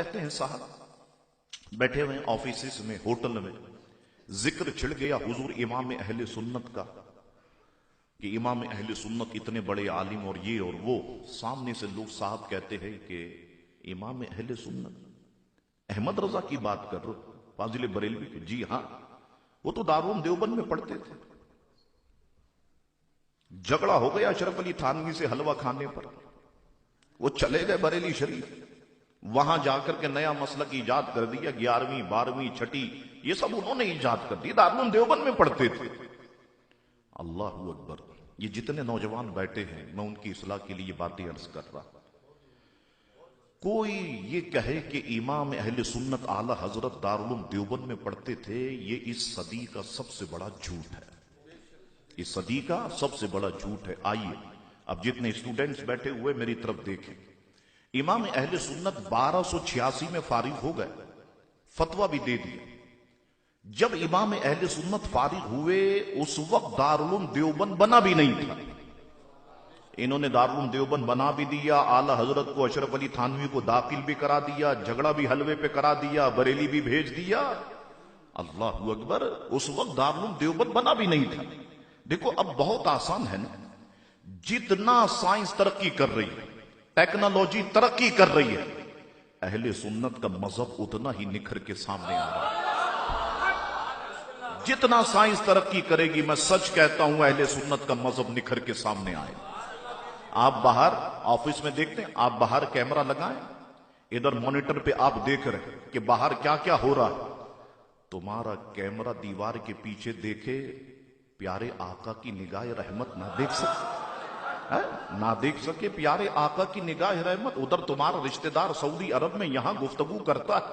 कहते हैं साहब बैठे हुए ऑफिस में, होटल में, जिक्र छिड़ गया हुजूर इमाम अहले सुन्नत का कि इमाम अहले सुन्नत इतने बड़े आलिम और ये और वो। सामने से लोग साहब कहते हैं कि इमाम अहले सुन्नत अहमद रजा की बात कर रहे हो, फाजिल बरेलवी की? जी हां, वो तो दारुल देवबंद में पढ़ते थे। झगड़ा हो गया अशरफ अली थानवी से हलवा खाने पर, वो चले गए बरेली शरीफ, वहां जाकर के नया मसलक ईजाद कर दिया। 11वीं 12वीं 6ठी ये सब उन्होंने ईजाद कर दिया, दारुल देवबंद में पढ़ते थे। अल्लाहू अकबर। ये जितने नौजवान बैठे हैं मैं उनकी इस्लाह के लिए बातें अर्ज कर रहा। कोई ये कहे कि इमाम अहले सुन्नत आला हजरत दारुल देवबंद में पढ़ते थे, ये इस सदी का सबसे बड़ा झूठ है। इस सदी का सबसे बड़ा झूठ है। आइए अब जितने स्टूडेंट्स बैठे हुए मेरी तरफ देखें। इमाम अहले सुन्नत 1286 में फारिग हो गए, फतवा भी दे दिया। जब इमाम अहले सुन्नत फारिग हुए उस वक्त दारुल देवबंद बना भी नहीं था। इन्होंने दारुल देवबंद बना भी दिया, आला हजरत को अशरफ अली थानवी को दाखिल भी करा दिया, झगड़ा भी हलवे पे करा दिया, बरेली भी भेज दिया। अल्लाहू अकबर। उस वक्त दारुल देवबंद बना भी नहीं था। देखो अब बहुत आसान है ना, जितना साइंस तरक्की कर रही है, टेक्नोलॉजी तरक्की कर रही है, अहले सुन्नत का मजहब उतना ही निखर के सामने आ रहा है। जितना साइंस तरक्की करेगी, मैं सच कहता हूं, अहले सुन्नत का मजहब निखर के सामने आएगा। आप बाहर ऑफिस में देखते हैं, आप बाहर कैमरा लगाएं, इधर मॉनिटर पे आप देख रहे हैं कि बाहर क्या क्या हो रहा है। तुम्हारा कैमरा दीवार के पीछे देखे, प्यारे आका की निगाह रहमत ना देख सके, ना देख सके प्यारे आका की निगाह रहमत। उधर तुम्हारा रिश्तेदार सऊदी अरब में यहां गुफ्तगू करता है,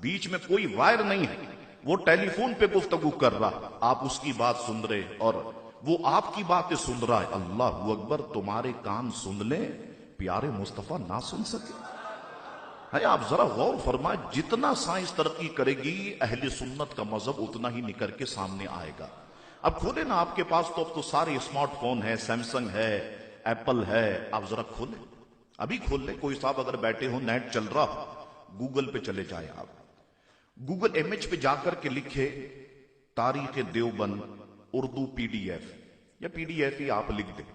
बीच में कोई वायर नहीं है, वो टेलीफोन पे गुफ्तगू कर रहा, आप उसकी बात सुन रहे और वो आपकी बातें सुन रहा है। अल्लाहू अकबर। तुम्हारे कान सुन ले, प्यारे मुस्तफा ना सुन सके। है आप जरा गौर फरमाए, जितना साइंस तरक्की करेगी अहले सुन्नत का मजहब उतना ही निकल के सामने आएगा। अब खोले ना, आपके पास तो अब तो सारे स्मार्टफोन है, सैमसंग है, एप्पल है, आप जरा खोले, अभी खोल ले। कोई साहब अगर बैठे हो, नेट चल रहा, गूगल पे चले जाए आप, गूगल इमेज पे जाकर के लिखे तारीख देवबंद उर्दू पीडीएफ, या पीडीएफ ही आप लिख दें,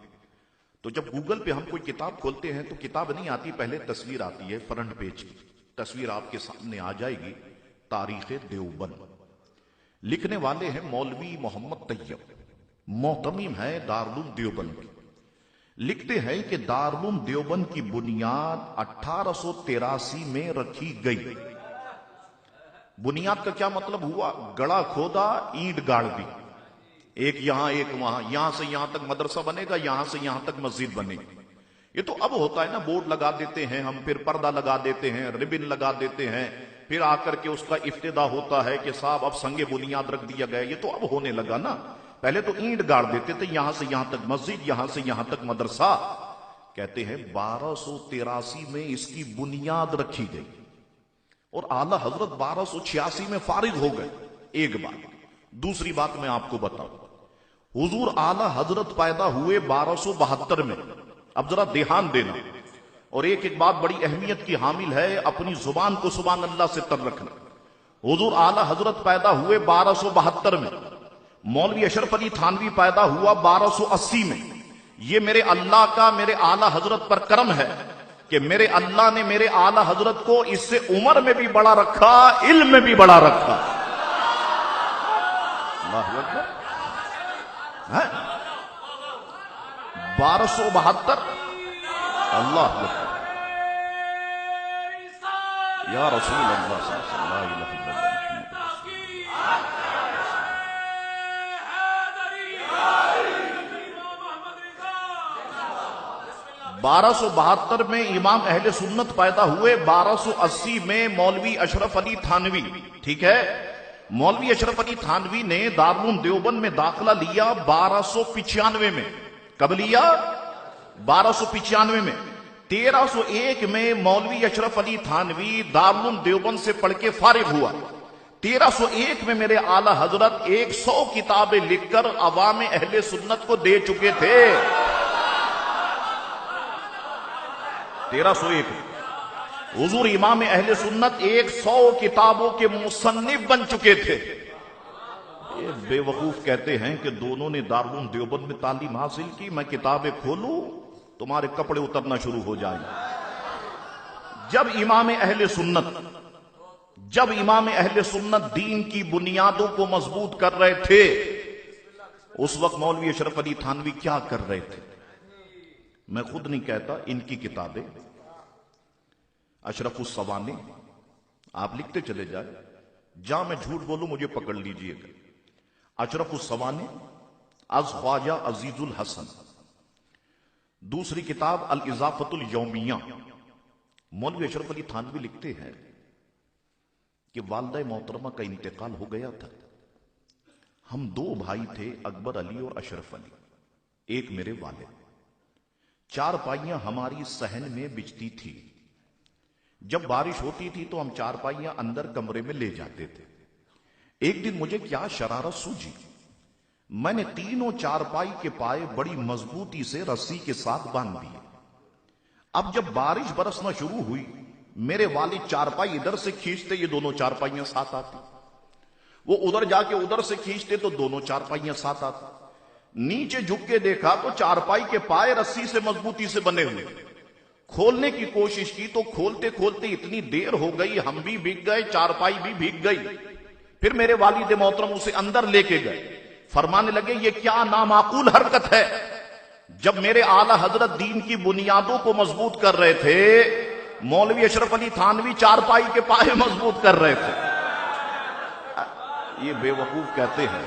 तो जब गूगल पे हम कोई किताब खोलते हैं तो किताब नहीं आती, पहले तस्वीर आती है, फ्रंट पेज की तस्वीर आपके सामने आ जाएगी, तारीख देवबंद। लिखने वाले हैं मौलवी मोहम्मद तैयब, मोहतमीम है दारुल देवबंद की। लिखते हैं कि दारुल देवबंद की बुनियाद 1883 में रखी गई। बुनियाद का क्या मतलब हुआ? गड़ा खोदा, ईंट गाड़ दी, एक यहां एक वहां, यहां से यहां तक मदरसा बनेगा, यहां से यहां तक मस्जिद बनेगी। ये तो अब होता है ना, बोर्ड लगा देते हैं हम, फिर पर्दा लगा देते हैं, रिबन लगा देते हैं, फिर आकर के उसका इफ्तिदा होता है कि साहब अब संगे बुनियाद रख दिया गया। ये तो अब होने लगा ना, पहले तो ईंट गाड़ देते थे, यहां से यहां तक मस्जिद, यहां से यहां तक मदरसा। कहते हैं 1283 में इसकी बुनियाद रखी गई और आला हजरत 1286 में फारिग हो गए। एक बात। दूसरी बात मैं आपको बताऊं, हुजूर आला हजरत पैदा हुए 1272 में। अब जरा ध्यान देना, और एक एक बात बड़ी अहमियत की हामिल है, अपनी जुबान को सुभान अल्लाह से तर रखना। हुजूर आला हजरत पैदा हुए 1272 में, मौलवी अशरफ अली थानवी पैदा हुआ 1280 में। ये मेरे अल्लाह का मेरे आला हजरत पर करम है कि मेरे अल्लाह ने मेरे आला हजरत को इससे उम्र में भी बड़ा रखा, इल्म में भी बड़ा रखा। 1272। अल्लाह या रसूल अल्लाह सल्लल्लाहु अलैहि वसल्लम। 1272 में इमाम अहले सुन्नत पैदा हुए, 1280 में मौलवी अशरफ अली थानवी। ठीक है, मौलवी अशरफ अली थानवी ने दारुल देवबंद में दाखिला लिया 1295 में। कब लिया? 1295 में। 1301 में मौलवी अशरफ अली थानवी दारुल देवबंद से पढ़ के फारिग हुआ। 1301 में मेरे आला हजरत 100 किताबें लिखकर अवाम अहले सुन्नत को दे चुके थे। 1301 हुजूर इमाम अहले सुन्नत 100 किताबों के मुसन्निफ बन चुके थे। ये बेवकूफ कहते हैं कि दोनों ने दारुल देवबंद में तालीम हासिल की, मैं किताबें खोलूं तुम्हारे कपड़े उतरना शुरू हो जाएंगे। जब इमाम अहले सुन्नत दीन की बुनियादों को मजबूत कर रहे थे, उस वक्त मौलवी अशरफ अली थानवी क्या कर रहे थे? मैं खुद नहीं कहता, इनकी किताबें अशरफुस सवाने, आप लिखते चले जाए, जहां मैं झूठ बोलूं मुझे पकड़ लीजिएगा। अशरफुस सवाने अज ख्वाजा अजीजुल हसन। दूसरी किताब अल इजाफतुल यौमिया। मौलवी अशरफ अली थानवी लिखते हैं कि वालिदा मोहतरमा का इंतकाल हो गया था। हम 2 भाई थे, अकबर अली और अशरफ अली, एक मेरे वालिद। 4 पाइयां हमारी सहन में बिछती थी। जब बारिश होती थी तो हम 4 पाइयां अंदर कमरे में ले जाते थे। एक दिन मुझे क्या शरारत सूझी, मैंने तीनों 4 पाई के पाए बड़ी मजबूती से रस्सी के साथ बांध दिए। अब जब बारिश बरसना शुरू हुई, मेरे वालिद 4 पाई इधर से खींचते, ये दोनों 4 पाइयां साथ आती। वो उधर जाके उधर से खींचते तो दोनों 4 पाइयां साथ आती। नीचे झुक के देखा तो 4 पाई के पाए रस्सी से मजबूती से बने हुए। खोलने की कोशिश की तो खोलते खोलते इतनी देर हो गई, हम भी भीग गए, 4 पाई भी भीग गई। फिर मेरे वालिद मोहतरम उसे अंदर लेके गए, फरमाने लगे ये क्या नामाकूल हरकत है। जब मेरे आला हजरत दीन की बुनियादों को मजबूत कर रहे थे, मौलवी अशरफ अली थानवी 4 पाई के पाए मजबूत कर रहे थे। ये बेवकूफ कहते हैं